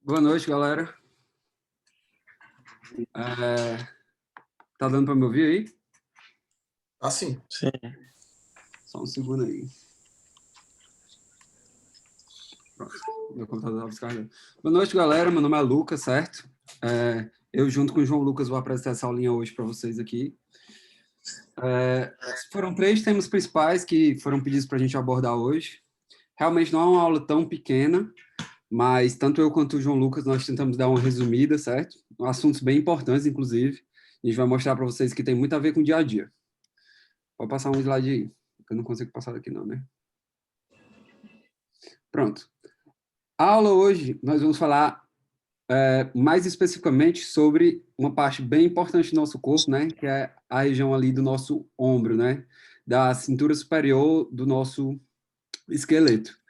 Boa noite, galera. Tá dando para me ouvir aí? Assim. Sim. Só um segundo aí. Pronto, meu computador estava descarregando. Boa noite, galera. Meu nome é Lucas, certo? Eu, junto com o João Lucas, vou apresentar essa aulinha hoje para vocês aqui. Foram 3 temas principais que foram pedidos para a gente abordar hoje. Realmente não é uma aula tão pequena, mas tanto eu quanto o João Lucas, nós tentamos dar uma resumida, certo? Assuntos bem importantes, inclusive. A gente vai mostrar para vocês que tem muito a ver com o dia a dia. Pode passar um slide aí. Eu não consigo passar daqui não, né? Pronto. A aula hoje, nós vamos falar mais especificamente sobre uma parte bem importante do nosso corpo, né? Que é a região ali do nosso ombro, né? Da cintura superior do nosso esqueleto.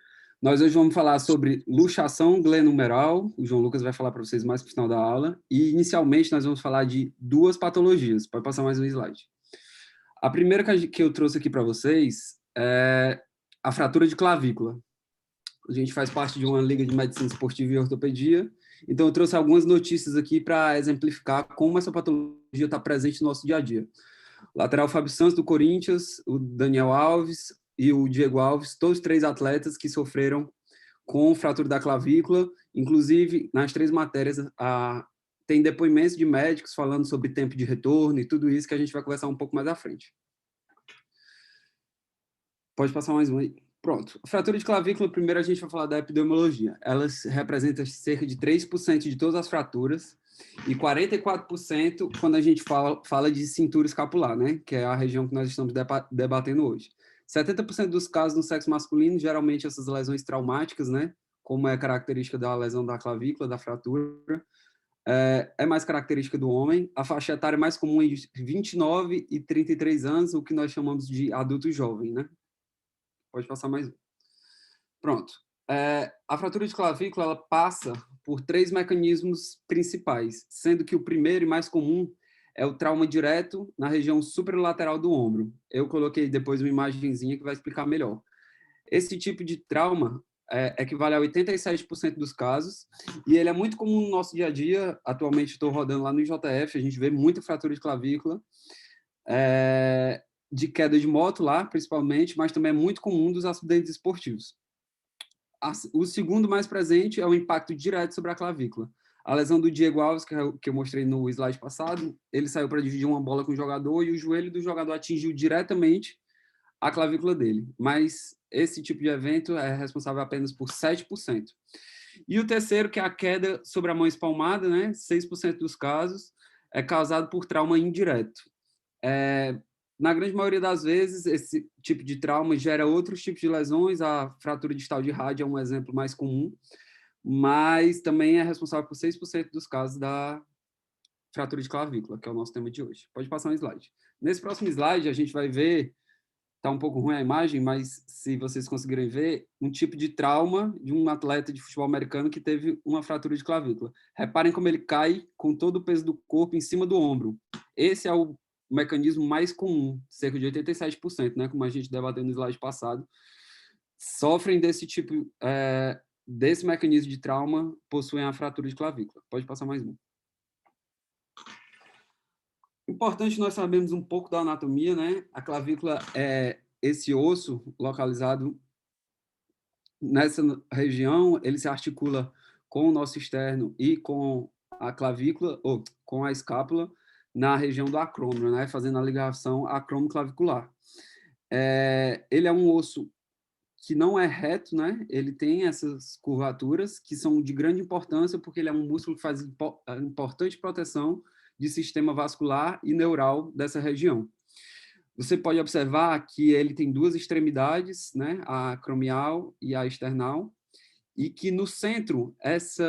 Nós hoje vamos falar sobre luxação glenumeral. O João Lucas vai falar para vocês mais no final da aula. E, inicialmente, nós vamos falar de 2 patologias. Pode passar mais um slide. A primeira que eu trouxe aqui para vocês é a fratura de clavícula. A gente faz parte de uma liga de medicina esportiva e ortopedia, então eu trouxe algumas notícias aqui para exemplificar como essa patologia está presente no nosso dia a dia. O lateral Fábio Santos, do Corinthians, o Daniel Alves e o Diego Alves, todos 3 atletas que sofreram com fratura da clavícula, inclusive nas 3 matérias tem depoimentos de médicos falando sobre tempo de retorno e tudo isso que a gente vai conversar um pouco mais à frente. Pode passar mais um aí. Pronto. Fratura de clavícula, primeiro a gente vai falar da epidemiologia. Ela representa cerca de 3% de todas as fraturas e 44% quando a gente fala de cintura escapular, né? Que é a região que nós estamos debatendo hoje. 70% dos casos no sexo masculino, geralmente essas lesões traumáticas, né? Como é característica da lesão da clavícula, da fratura, é mais característica do homem. A faixa etária mais comum é de 29 e 33 anos, o que nós chamamos de adulto jovem, né? Pode passar mais um. Pronto. A fratura de clavícula ela passa por 3 mecanismos principais, sendo que o primeiro e mais comum é o trauma direto na região superlateral do ombro. Eu coloquei depois uma imagenzinha que vai explicar melhor. Esse tipo de trauma equivale a 87% dos casos, e ele é muito comum no nosso dia a dia. Atualmente estou rodando lá no IJF, a gente vê muita fratura de clavícula, de queda de moto lá, principalmente, mas também é muito comum dos acidentes esportivos. O segundo mais presente é o impacto direto sobre a clavícula. A lesão do Diego Alves, que eu mostrei no slide passado, ele saiu para dividir uma bola com o jogador e o joelho do jogador atingiu diretamente a clavícula dele. Mas esse tipo de evento é responsável apenas por 7%. E o terceiro, que é a queda sobre a mão espalmada, né? 6% dos casos, é causado por trauma indireto. Na grande maioria das vezes, esse tipo de trauma gera outros tipos de lesões. A fratura distal de rádio é um exemplo mais comum, mas também é responsável por 6% dos casos da fratura de clavícula, que é o nosso tema de hoje. Pode passar um slide. Nesse próximo slide, a gente vai ver, está um pouco ruim a imagem, mas se vocês conseguirem ver, um tipo de trauma de um atleta de futebol americano que teve uma fratura de clavícula. Reparem como ele cai com todo o peso do corpo em cima do ombro. Esse é o mecanismo mais comum, cerca de 87%, né, como a gente debateu no slide passado, sofrem desse tipo, desse mecanismo de trauma, possuem a fratura de clavícula. Pode passar mais um. Importante nós sabermos um pouco da anatomia, né? A clavícula é esse osso localizado nessa região, ele se articula com o nosso externo e com a clavícula, ou com a escápula, na região do acrômio, né? Fazendo a ligação acromioclavicular. Ele é um osso que não é reto, né? Ele tem essas curvaturas que são de grande importância porque ele é um músculo que faz importante proteção de sistema vascular e neural dessa região. Você pode observar que ele tem 2 extremidades, né? A acromial e a external, e que no centro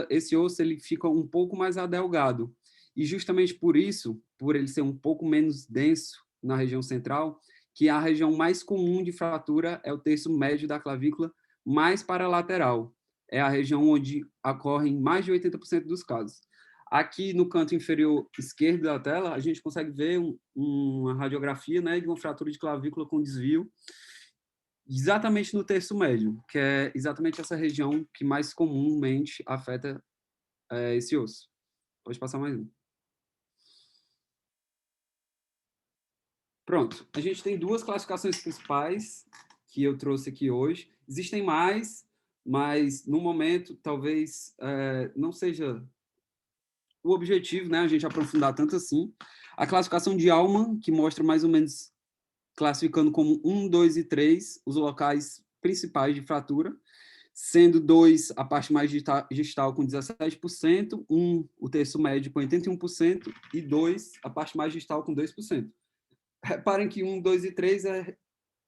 esse osso ele fica um pouco mais adelgado. E justamente por isso, por ele ser um pouco menos denso na região central, que a região mais comum de fratura é o terço médio da clavícula, mais para a lateral. É a região onde ocorrem mais de 80% dos casos. Aqui no canto inferior esquerdo da tela, a gente consegue ver uma radiografia, né, de uma fratura de clavícula com desvio, exatamente no terço médio, que é exatamente essa região que mais comumente afeta esse osso. Pode passar mais um. Pronto, a gente tem duas classificações principais que eu trouxe aqui hoje. Existem mais, mas no momento talvez não seja o objetivo, né, a gente aprofundar tanto assim. A classificação de Allman, que mostra mais ou menos classificando como 1, 2 e 3 os locais principais de fratura, sendo 2 a parte mais distal com 17%, 1 o terço médio com 81% e 2 a parte mais distal com 2%. Reparem que 1, 2 e 3 é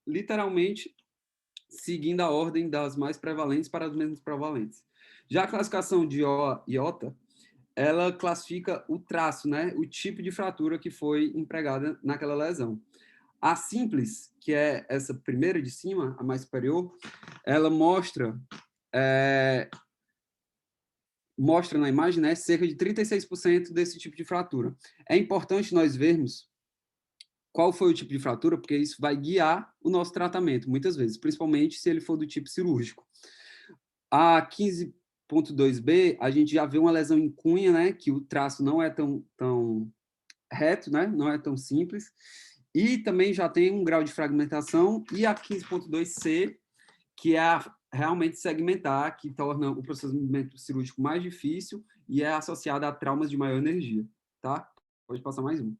literalmente seguindo a ordem das mais prevalentes para as menos prevalentes. Já a classificação de IOTA, ela classifica o traço, né, o tipo de fratura que foi empregada naquela lesão. A simples, que é essa primeira de cima, a mais superior, ela mostra na imagem, né, cerca de 36% desse tipo de fratura. É importante nós vermos qual foi o tipo de fratura, porque isso vai guiar o nosso tratamento, muitas vezes, principalmente se ele for do tipo cirúrgico. A 15.2b, a gente já vê uma lesão em cunha, né, que o traço não é tão reto, né, não é tão simples, e também já tem um grau de fragmentação, e a 15.2c, que é realmente segmentar, que torna o procedimento cirúrgico mais difícil e é associada a traumas de maior energia, tá? Pode passar mais um.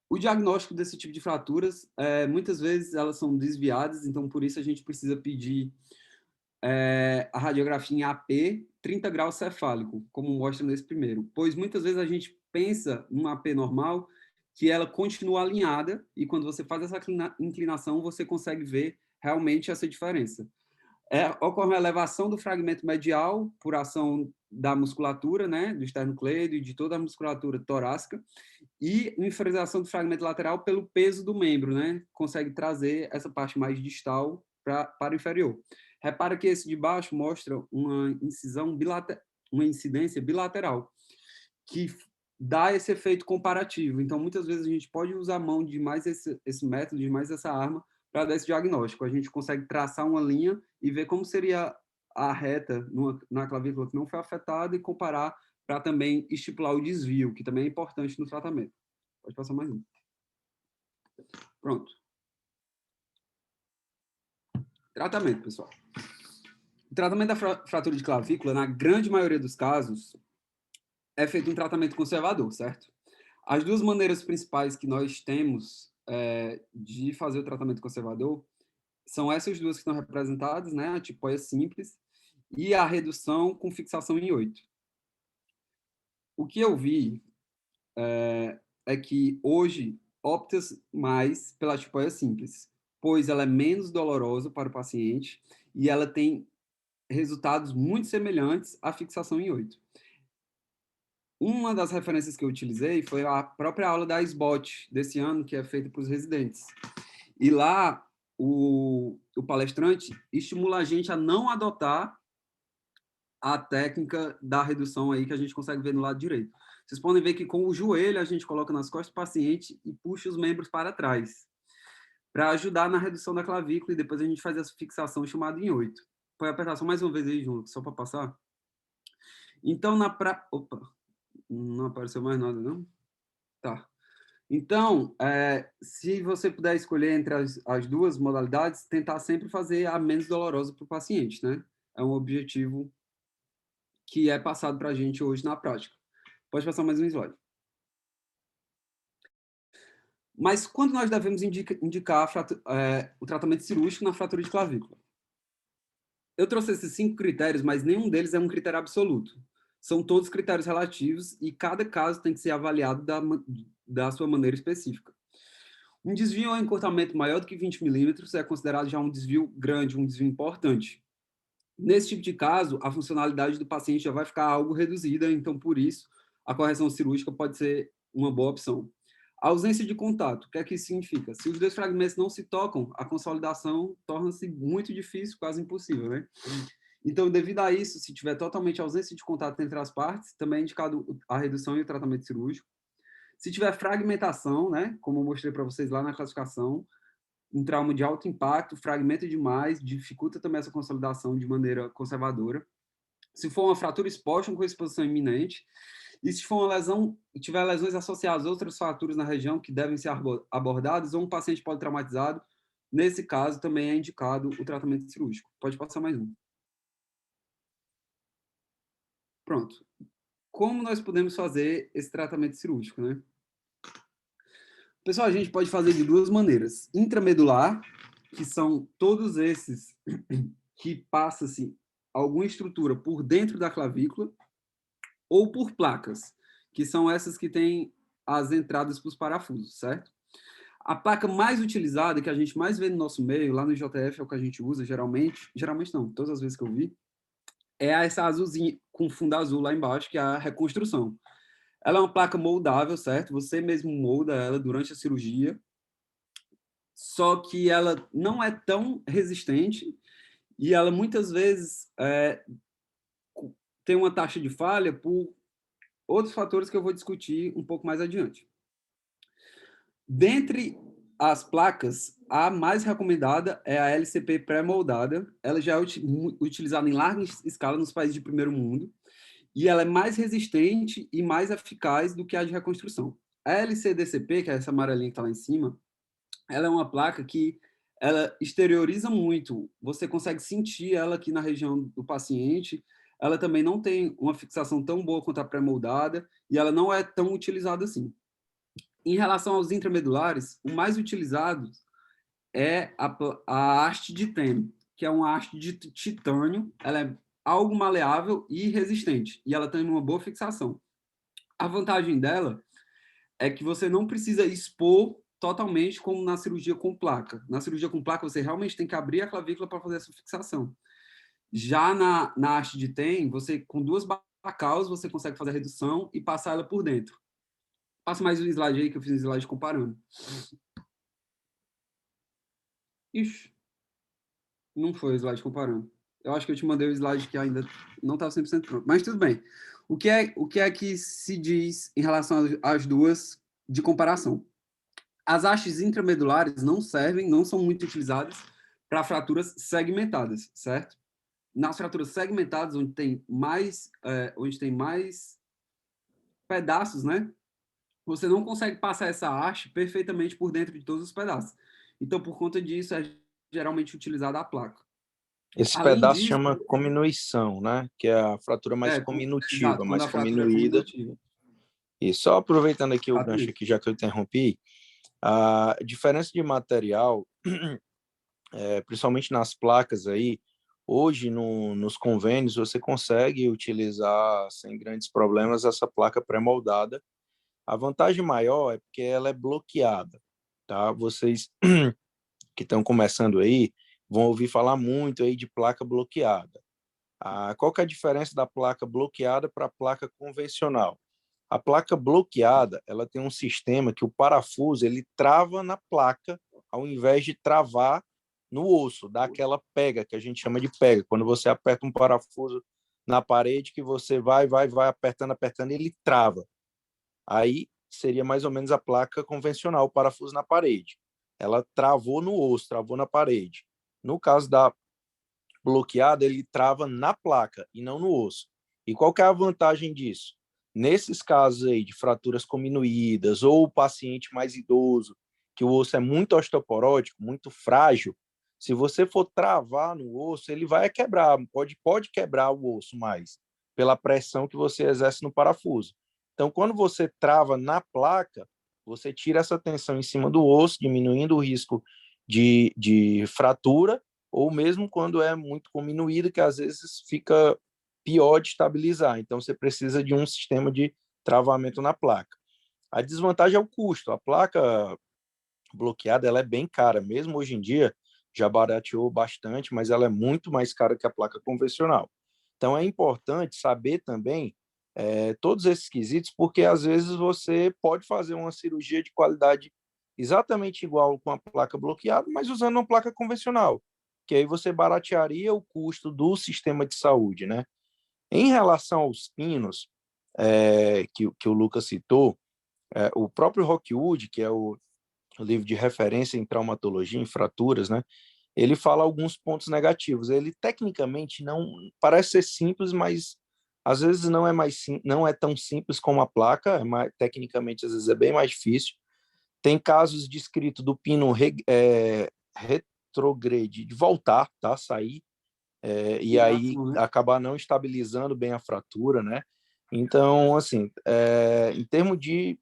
O diagnóstico desse tipo de fraturas, muitas vezes elas são desviadas, então por isso a gente precisa pedir a radiografia em AP 30 graus cefálico, como mostra nesse primeiro, pois muitas vezes a gente pensa num AP normal que ela continua alinhada e quando você faz essa inclinação você consegue ver realmente essa diferença. Ocorre uma elevação do fragmento medial por ação da musculatura, né, do esternocleido e de toda a musculatura torácica, e uma inferiorização do fragmento lateral pelo peso do membro, né, consegue trazer essa parte mais distal para o inferior. Repara que esse de baixo mostra uma uma incidência bilateral, que dá esse efeito comparativo. Então, muitas vezes a gente pode usar a mão de mais esse método, de mais essa arma, para dar esse diagnóstico. A gente consegue traçar uma linha e ver como seria a reta na clavícula que não foi afetada e comparar para também estipular o desvio, que também é importante no tratamento. Pode passar mais um. Pronto. Tratamento, pessoal. O tratamento da fratura de clavícula, na grande maioria dos casos, é feito um tratamento conservador, certo? As duas maneiras principais que nós temos de fazer o tratamento conservador são essas duas que estão representadas, né? A tipoia simples e a redução com fixação em 8. O que eu vi é que hoje opta mais pela tipoia simples, pois ela é menos dolorosa para o paciente e ela tem resultados muito semelhantes à fixação em 8. Uma das referências que eu utilizei foi a própria aula da SBOT desse ano, que é feita para os residentes. E lá, o palestrante estimula a gente a não adotar a técnica da redução aí que a gente consegue ver no lado direito. Vocês podem ver que com o joelho a gente coloca nas costas do paciente e puxa os membros para trás, para ajudar na redução da clavícula, e depois a gente faz essa fixação chamada em 8. Pode apertar só mais uma vez aí, João, só para passar. Então, Opa, não apareceu mais nada, não? Tá. Então, se você puder escolher entre as duas modalidades, tentar sempre fazer a menos dolorosa para o paciente, né? É um objetivo que é passado para a gente hoje na prática. Pode passar mais um slide. Mas quando nós devemos indicar o tratamento cirúrgico na fratura de clavícula? Eu trouxe esses 5 critérios, mas nenhum deles é um critério absoluto. São todos critérios relativos e cada caso tem que ser avaliado da sua maneira específica. Um desvio ou encurtamento maior do que 20 milímetros é considerado já um desvio grande, um desvio importante. Nesse tipo de caso, a funcionalidade do paciente já vai ficar algo reduzida, então, por isso, a correção cirúrgica pode ser uma boa opção. A ausência de contato, o que é que isso significa? Se os dois fragmentos não se tocam, a consolidação torna-se muito difícil, quase impossível, né? Então, devido a isso, se tiver totalmente ausência de contato entre as partes, também é indicado a redução e o tratamento cirúrgico. Se tiver fragmentação, né, como eu mostrei para vocês lá na classificação, um trauma de alto impacto, fragmenta demais, dificulta também essa consolidação de maneira conservadora. se for uma fratura exposta com exposição iminente, e se for uma lesão, tiver lesões associadas a outras fraturas na região que devem ser abordadas, ou um paciente politraumatizado, nesse caso também é indicado o tratamento cirúrgico. Pode passar mais um. Pronto. Como nós podemos fazer esse tratamento cirúrgico, né? Pessoal, a gente pode fazer de duas maneiras. Intramedular, que são todos esses que passa-se alguma estrutura por dentro da clavícula, ou por placas, que são essas que têm as entradas para os parafusos, certo? A placa mais utilizada, que a gente mais vê no nosso meio, lá no JF é o que a gente usa geralmente não, todas as vezes que eu vi, é essa azulzinha com fundo azul lá embaixo, que é a reconstrução. Ela é uma placa moldável, certo? Você mesmo molda ela durante a cirurgia, só que ela não é tão resistente e ela muitas vezes tem uma taxa de falha por outros fatores que eu vou discutir um pouco mais adiante. Dentre as placas, a mais recomendada é a LCP pré-moldada. Ela já é utilizada em larga escala nos países de primeiro mundo e ela é mais resistente e mais eficaz do que a de reconstrução. A LCDCP, que é essa amarelinha que está lá em cima, ela é uma placa que ela exterioriza muito. Você consegue sentir ela aqui na região do paciente. Ela também não tem uma fixação tão boa quanto a pré-moldada e ela não é tão utilizada assim. Em relação aos intramedulares, o mais utilizado é a haste de TEM, que é uma haste de titânio. Ela é algo maleável e resistente, e ela tem uma boa fixação. A vantagem dela é que você não precisa expor totalmente como na cirurgia com placa. Na cirurgia com placa, você realmente tem que abrir a clavícula para fazer essa fixação. Já na haste de TEM, você com duas bacaus, você consegue fazer a redução e passar ela por dentro. Passa mais um slide aí, que eu fiz um slide comparando. Ixi, não foi o slide comparando. Eu acho que eu te mandei o slide que ainda não estava 100% pronto. Mas tudo bem. O que é que se diz em relação às duas de comparação? As hastes intramedulares não servem, não são muito utilizadas para fraturas segmentadas, certo? Nas fraturas segmentadas, onde tem mais pedaços, né? Você não consegue passar essa haste perfeitamente por dentro de todos os pedaços. Então, por conta disso, é geralmente utilizada a placa. Esse Além pedaço disso, chama cominuição, né? Que é a fratura mais exato, cominutiva, quando mais a fratura é cominuída. cominutiva. E só aproveitando aqui o gancho Exatamente. aqui, já que eu interrompi, a diferença de material, principalmente nas placas aí, hoje nos convênios você consegue utilizar sem grandes problemas essa placa pré-moldada. A vantagem maior é porque ela é bloqueada, tá? Vocês que estão começando aí vão ouvir falar muito aí de placa bloqueada. Qual que é a diferença da placa bloqueada para a placa convencional? A placa bloqueada, ela tem um sistema que o parafuso ele trava na placa ao invés de travar no osso, dá aquela pega que a gente chama de pega. Quando você aperta um parafuso na parede que você vai apertando, ele trava. Aí seria mais ou menos a placa convencional, o parafuso na parede. Ela travou no osso, travou na parede. No caso da bloqueada, ele trava na placa e não no osso. E qual que é a vantagem disso? Nesses casos aí de fraturas cominuídas ou o paciente mais idoso, que o osso é muito osteoporótico, muito frágil, se você for travar no osso, ele vai quebrar, pode quebrar o osso mais, pela pressão que você exerce no parafuso. Então, quando você trava na placa, você tira essa tensão em cima do osso, diminuindo o risco de fratura, ou mesmo quando é muito cominuído, que às vezes fica pior de estabilizar. Então, você precisa de um sistema de travamento na placa. A desvantagem é o custo. A placa bloqueada ela é bem cara. Mesmo hoje em dia, já barateou bastante, mas ela é muito mais cara que a placa convencional. Então, é importante saber também todos esses quesitos, porque às vezes você pode fazer uma cirurgia de qualidade exatamente igual com a placa bloqueada, mas usando uma placa convencional, que aí você baratearia o custo do sistema de saúde, né? Em relação aos pinos, que o Lucas citou, o próprio Rockwood, que é o livro de referência em traumatologia, em fraturas, né? ele fala alguns pontos negativos. Ele tecnicamente não parece ser simples, mas às vezes não é tão simples como a placa, tecnicamente às vezes é bem mais difícil. Tem casos descritos do pino retrograde, de voltar, tá? Sair, e aí Né? acabar não estabilizando bem a fratura, né? Então, assim, em termos de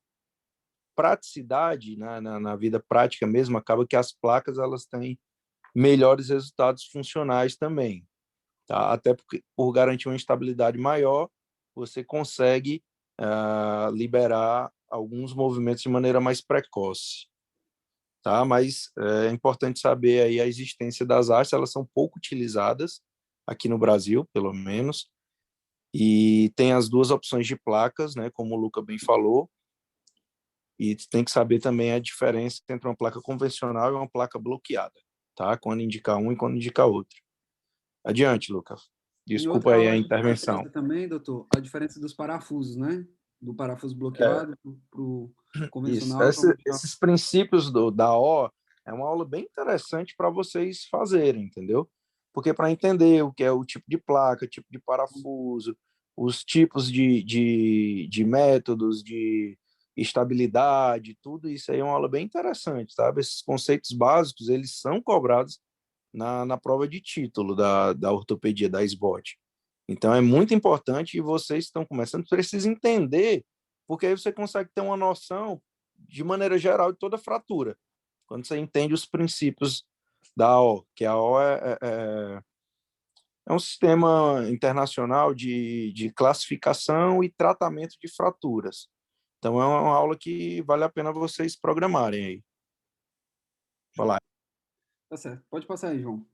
praticidade, na vida prática mesmo, acaba que as placas elas têm melhores resultados funcionais também, tá? Até porque, por garantir uma estabilidade maior, você consegue liberar alguns movimentos de maneira mais precoce, tá? Mas é importante saber aí a existência das hastes, elas são pouco utilizadas aqui no Brasil, pelo menos, e tem as duas opções de placas, né, como o Luca bem falou, e tem que saber também a diferença entre uma placa convencional e uma placa bloqueada, tá? Quando indicar um e quando indicar outro. Adiante, Luca. Em Desculpa outra aí aula a a gente vai intervenção. trazer também, doutor, a diferença dos parafusos, né? Do parafuso É, bloqueado para o isso. convencional. Esses princípios da O é uma aula bem interessante para vocês fazerem, entendeu? Porque para entender o que é o tipo de placa, tipo de parafuso, os tipos de métodos de estabilidade, tudo isso aí é uma aula bem interessante, sabe? Esses conceitos básicos, eles são cobrados na prova de título da ortopedia, da SBOT. Então, é muito importante e vocês estão começando, precisam entender, porque aí você consegue ter uma noção, de maneira geral, de toda fratura. Quando você entende os princípios da AO, que a AO é um sistema internacional de classificação e tratamento de fraturas. Então, é uma aula que vale a pena vocês programarem aí. Vai lá. Tá certo. Pode passar aí, João.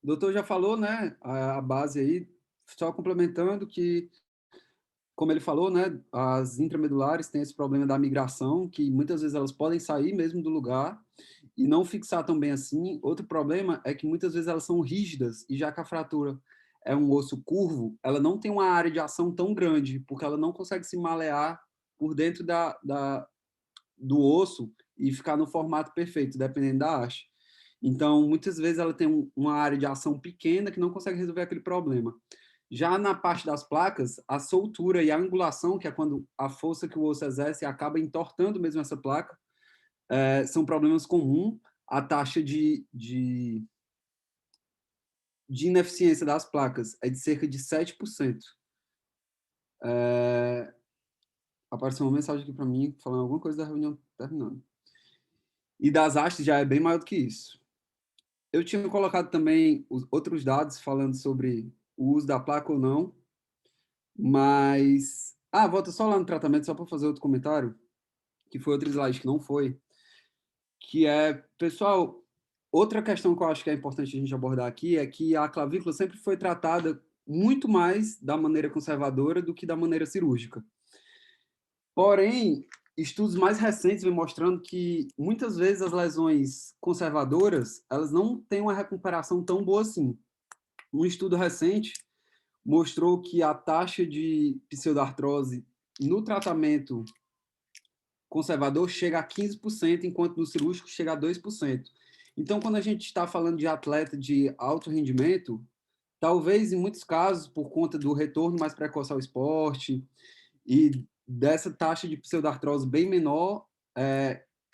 O doutor já falou, né, a base aí, só complementando que, como ele falou, né, as intramedulares têm esse problema da migração, que muitas vezes elas podem sair mesmo do lugar e não fixar tão bem assim. Outro problema é que muitas vezes elas são rígidas, e já que a fratura é um osso curvo, ela não tem uma área de ação tão grande, porque ela não consegue se malear por dentro do osso e ficar no formato perfeito, dependendo da haste. Então, muitas vezes ela tem uma área de ação pequena que não consegue resolver aquele problema. Já na parte das placas, a soltura e a angulação, que é quando a força que o osso exerce acaba entortando mesmo essa placa, são problemas comuns. A taxa de ineficiência das placas é de cerca de 7%. Apareceu uma mensagem aqui para mim falando alguma coisa da reunião terminando. E das hastes já é bem maior do que isso. Eu tinha colocado também os outros dados falando sobre o uso da placa ou não, mas... volta só lá no tratamento, só para fazer outro comentário, que foi outro slide que não foi, que é, pessoal, outra questão que eu acho que é importante a gente abordar aqui é que a clavícula sempre foi tratada muito mais da maneira conservadora do que da maneira cirúrgica. Porém, estudos mais recentes vêm mostrando que muitas vezes as lesões conservadoras, elas não têm uma recuperação tão boa assim. Um estudo recente mostrou que a taxa de pseudoartrose no tratamento conservador chega a 15%, enquanto no cirúrgico chega a 2%. Então, quando a gente está falando de atleta de alto rendimento, talvez em muitos casos, por conta do retorno mais precoce ao esporte e dessa taxa de pseudoartrose bem menor,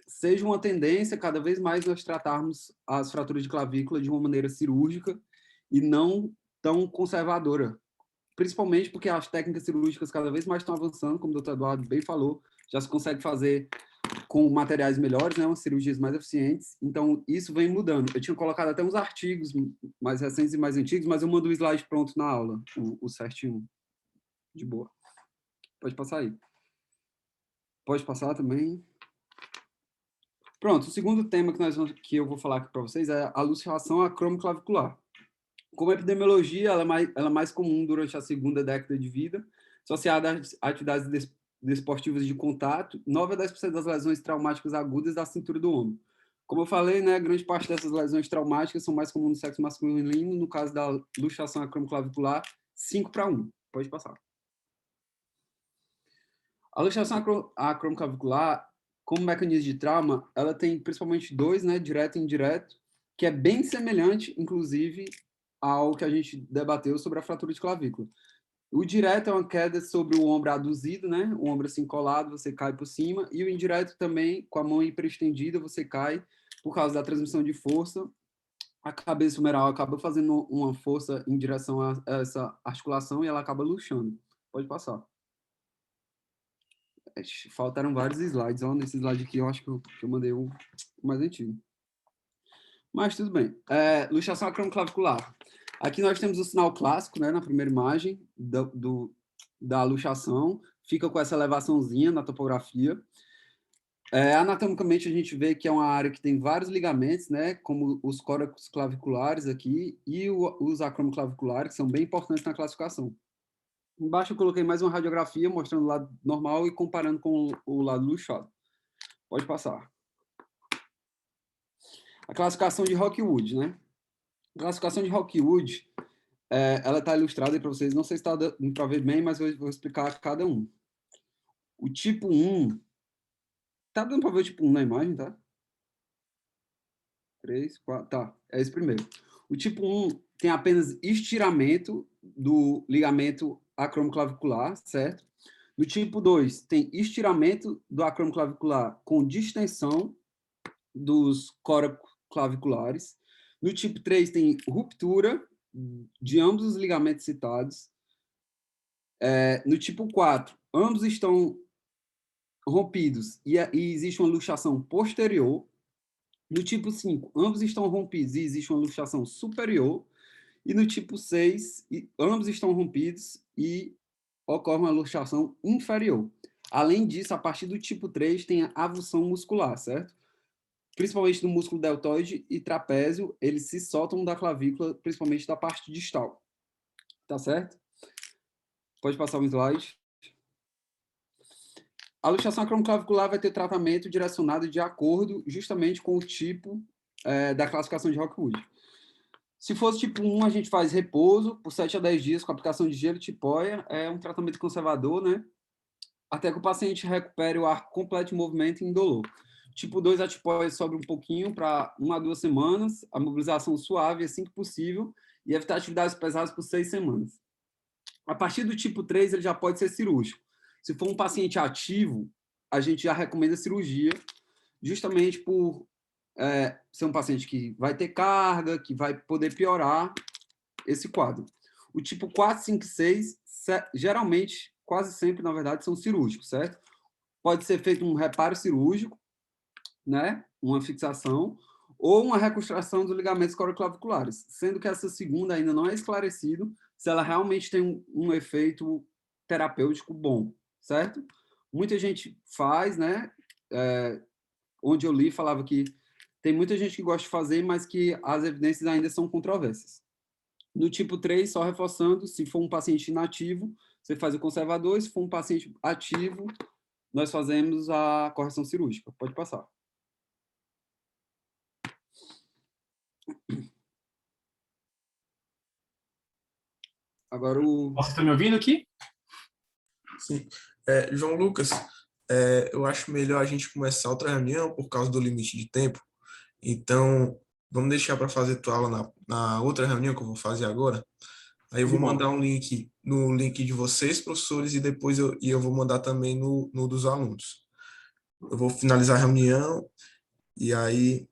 seja uma tendência cada vez mais nós tratarmos as fraturas de clavícula de uma maneira cirúrgica e não tão conservadora. Principalmente porque as técnicas cirúrgicas cada vez mais estão avançando, como o Dr. Eduardo bem falou, já se consegue fazer com materiais melhores, né, umas cirurgias mais eficientes. Então, isso vem mudando. Eu tinha colocado até uns artigos mais recentes e mais antigos, mas eu mando o slide pronto na aula, o certinho, de boa. Pode passar aí. Pode passar também. Pronto, o segundo tema que eu vou falar aqui para vocês é a luxação acromioclavicular. Como a epidemiologia, ela é mais comum durante a segunda década de vida, associada a atividades desportivas de contato, 9 a 10% das lesões traumáticas agudas da cintura do ombro. Como eu falei, né, grande parte dessas lesões traumáticas são mais comuns no sexo masculino, no caso da luxação acromioclavicular, 5-1. Pode passar. A luxação acromioclavicular, como mecanismo de trauma, ela tem principalmente dois, né, direto e indireto. que é bem semelhante, inclusive, ao que a gente debateu sobre a fratura de clavícula. O direto é uma queda sobre o ombro aduzido, né? O ombro assim colado, você cai por cima. E o indireto também, com a mão hiperestendida, você cai por causa da transmissão de força. A cabeça humeral acaba fazendo uma força em direção a essa articulação e ela acaba luxando. Pode passar. Faltaram vários slides. Ó, nesse slide aqui, eu acho que eu mandei o mais antigo. Mas tudo bem. Luxação acromioclavicular. Aqui nós temos o sinal clássico, né, na primeira imagem da luxação. Fica com essa elevaçãozinha na topografia. Anatomicamente, a gente vê que é uma área que tem vários ligamentos, né, como os córacos claviculares aqui e os acromioclaviculares, que são bem importantes na classificação. Embaixo eu coloquei mais uma radiografia mostrando o lado normal e comparando com o lado luxado. Pode passar. A classificação de Rockwood, né? A classificação de Rockwood, ela está ilustrada aí para vocês. Não sei se está dando para ver bem, mas eu vou explicar cada um. O tipo 1... Tá dando para ver o tipo 1 na imagem, tá? 3, 4... Tá, é esse primeiro. O tipo 1 tem apenas estiramento do ligamento acromioclavicular, certo? No tipo 2, tem estiramento do acromioclavicular com distensão dos coracoclaviculares. No tipo 3, tem ruptura de ambos os ligamentos citados. No tipo 4, ambos estão rompidos e existe uma luxação posterior. No tipo 5, ambos estão rompidos e existe uma luxação superior. E no tipo 6, ambos estão rompidos e ocorre uma luxação inferior. Além disso, a partir do tipo 3, tem a avulsão muscular, certo? Principalmente no músculo deltoide e trapézio, eles se soltam da clavícula, principalmente da parte distal. Tá certo? Pode passar um slide. A luxação acromioclavicular vai ter tratamento direcionado de acordo justamente com o tipo da classificação de Rockwood. Se fosse tipo 1, a gente faz repouso por 7 a 10 dias com aplicação de gelo e tipóia. É um tratamento conservador, né? Até que o paciente recupere o ar completo de movimento e indolor. Tipo 2, a tipóia sobe um pouquinho para 1 a 2 semanas, a mobilização suave assim que possível e evitar atividades pesadas por 6 semanas. A partir do tipo 3, ele já pode ser cirúrgico. Se for um paciente ativo, a gente já recomenda cirurgia, justamente por ser um paciente que vai ter carga, que vai poder piorar esse quadro. O tipo 4, 5 e 6, geralmente, quase sempre, na verdade, são cirúrgicos, certo? Pode ser feito um reparo cirúrgico, né? Uma fixação, ou uma reconstrução dos ligamentos coracoclaviculares, sendo que essa segunda ainda não é esclarecido se ela realmente tem um efeito terapêutico bom, certo? Muita gente faz, né? Onde eu li, falava que tem muita gente que gosta de fazer, mas que as evidências ainda são controversas. No tipo 3, só reforçando, se for um paciente inativo, você faz o conservador, e se for um paciente ativo, nós fazemos a correção cirúrgica. Pode passar. Agora o... Você está me ouvindo aqui? Sim. João Lucas, eu acho melhor a gente começar outra reunião por causa do limite de tempo. Então, vamos deixar para fazer tua aula na outra reunião que eu vou fazer agora. Aí eu vou mandar um link no link de vocês, professores, e depois eu vou mandar também no dos alunos. Eu vou finalizar a reunião e aí